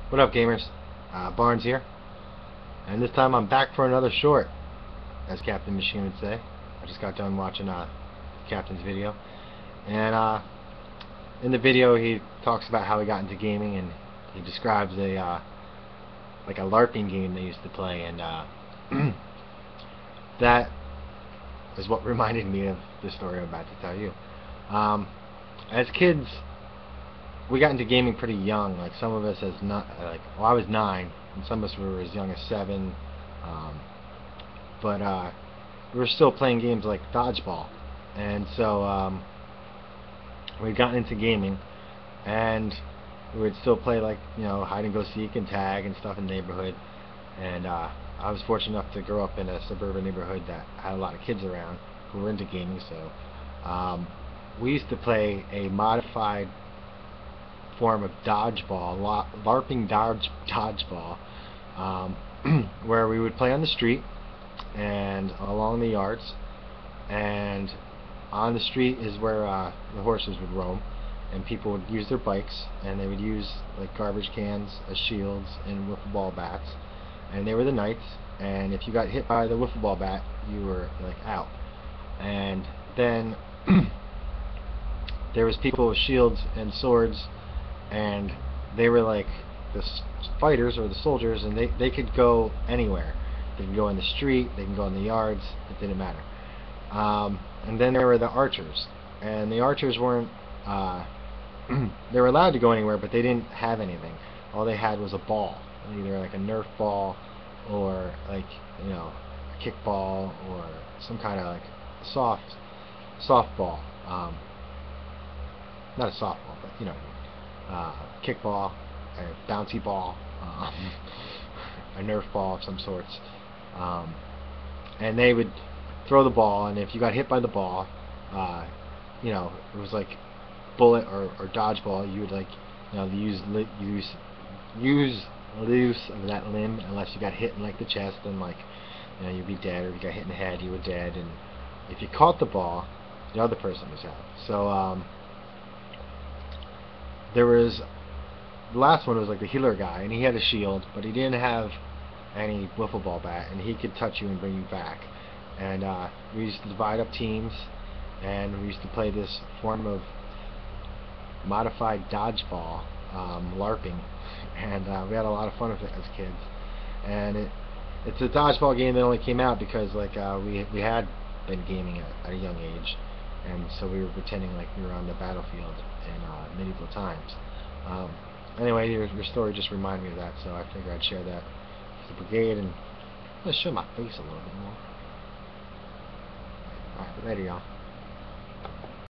What up, gamers? Barnes here, and this time I'm back for another short, as Captain Machine would say. I just got done watching Captain's video, and in the video he talks about how he got into gaming, and he describes a like a LARPing game they used to play, and that is what reminded me of the story I'm about to tell you. As kids, we got into gaming pretty young. Like some of us as not well, I was 9, and some of us were as young as 7. But we were still playing games like Dodgeball, and so we'd gotten into gaming, and we would still play like hide and go seek and tag and stuff in the neighborhood. And I was fortunate enough to grow up in a suburban neighborhood that had a lot of kids around who were into gaming. So we used to play a modified form of dodgeball, LARPing dodgeball, where we would play on the street and along the yards, and on the street is where the horses would roam, and people would use their bikes, and they would use like garbage cans as shields and wiffle ball bats, and they were the knights, and if you got hit by the wiffle ball bat, you were like out. And then there was people with shields and swords, and they were like the fighters or the soldiers, and they could go anywhere. They can go in the street, they can go in the yards, it didn't matter. And then there were the archers, and the archers weren't they were allowed to go anywhere, but they didn't have anything. All they had was a ball, either like a Nerf ball or like a kickball or some kind of like softball. Not a softball, but kickball, a bouncy ball, a Nerf ball of some sorts, and they would throw the ball, and if you got hit by the ball, it was like bullet or dodgeball. You would like use loose of that limb unless you got hit in like the chest, and like you'd be dead, or if you got hit in the head, you were dead. And if you caught the ball, the other person was out. So there was the last one was like the healer guy, and he had a shield, but he didn't have any wiffle ball bat, and he could touch you and bring you back. And we used to divide up teams, and we used to play this form of modified dodgeball, LARPing, and we had a lot of fun with it as kids. And it's a dodgeball game that only came out because like we had been gaming at a young age, and so we were pretending like we were on the battlefield in medieval times. Anyway, your story just reminded me of that, so I figured I'd share that with the brigade, and let's show my face a little bit more. Alright, later, y'all.